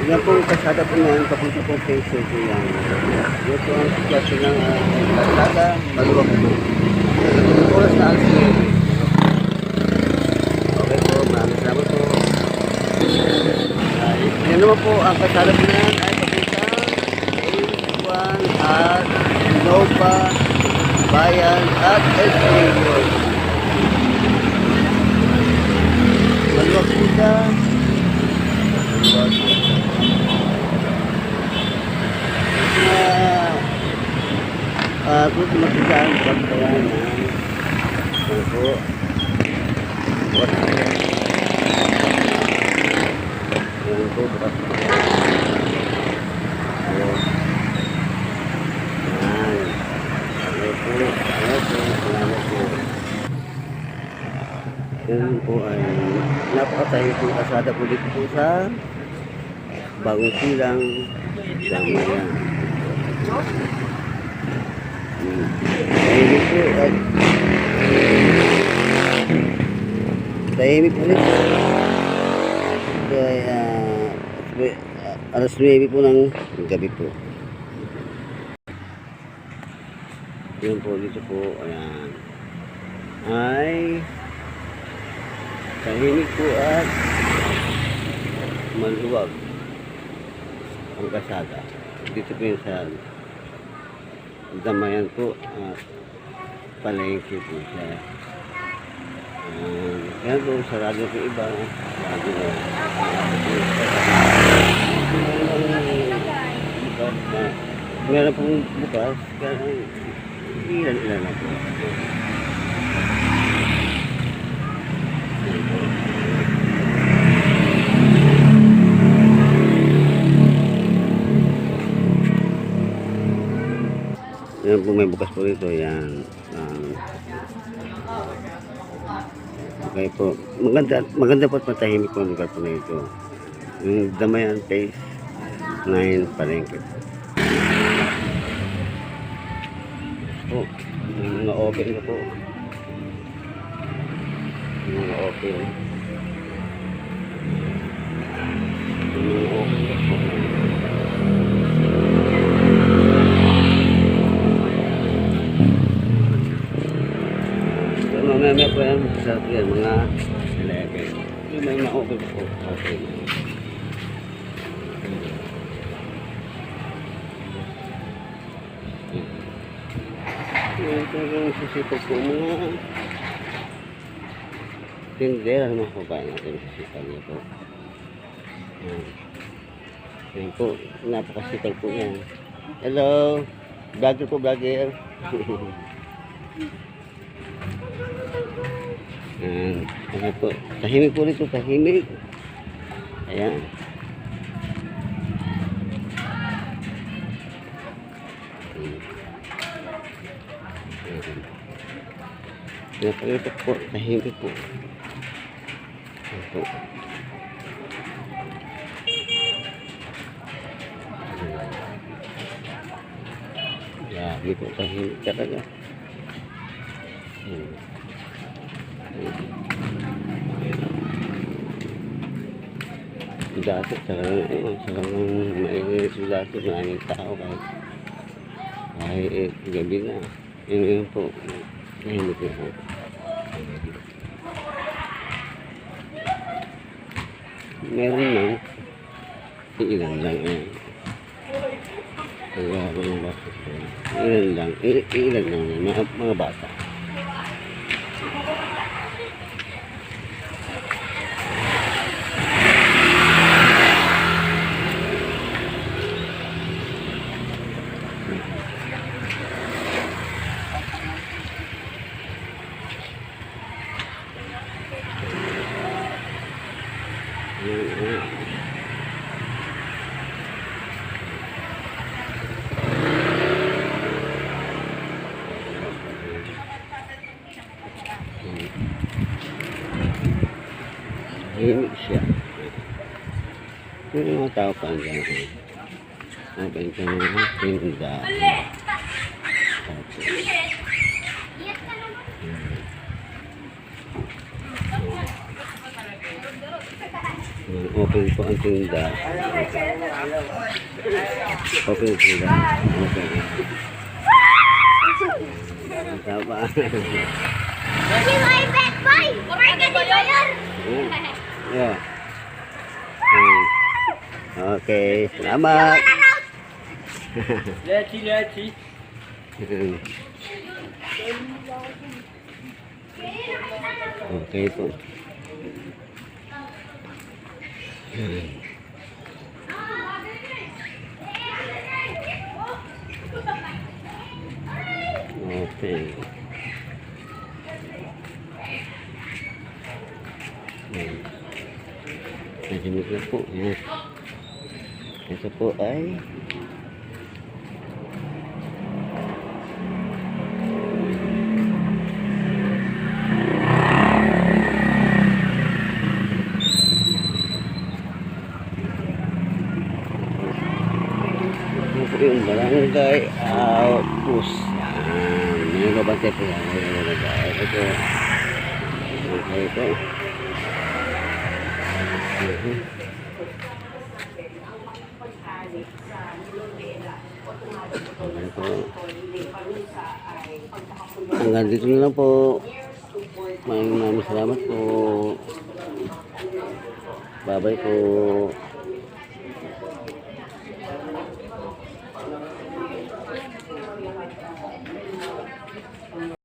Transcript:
Yan po kasada po yan, papunta po kay City yan. Yan po ang sitwasyon ng kasada, maluwag po. Oras na alas 9. Okay po, maraming salamat po. Yan naman po, ang kasada po yan ay papunta A1 at Nova, Bayan at Escalation. Maluwag po siya. Kung sumasagaan sa pagkayan po yan po bukas po yan po ay napakatahimik po kasada po dito po sa Bagong Silang Damayan. Tahimik po at tahimik po nito. Kaya alas 9 po ng gabi po. Yun po dito po, ayan, ay tahimik po at maluwag ang kasada. Dito po yun sa Damayan po at palengke po siya. Yan po, sarado po iba. Sarado po. Meron pong bukas, kaya ilan na po. Yan po, may bukas po rito. Yan. Okay po. Maganda po at matahimik po ang lugar po na ito. Yung Damayan Phase 9 palengke po. May mga open na po. May mga open. May mga open na po. Mamaya po yan, masarap yan, mga 11. Yung may ma-open po, okay. Yung talagang sisipag po mga tindera ng mga kabayan natin, sisipag niya po. Yan po, napakasipag po yan. Hello, vlogger po, vlogger. Ayan po, tahimik po rito, tahimik. Ayan. Ayan po rito po, tahimik po. Ayan po. Grabe po, tahimik talaga. Dati talagang mainit dati, maraming tao kahit gabi na. Yun po, nahimik na po. Meron lang, ilan lang eh. Kaya mga bata po, ilan lang mga bata. Tahimik siya. Yung mga tao pa andyan. Mabenta ng mga tinda. Open po ang tinda. Open ang tinda. Okay. Tama. Kasi may pet boy! Kumain ka dito yan! Yeah. Okay, salamat. Lechi. Okay po. Okay. Nasimik na po. Yan. Ito po ay ito po yung barangay outpost. Yan. May babante po yan. Ito. Okay po. Hanggang dito na lang po. Maraming salamat po. Bye bye po.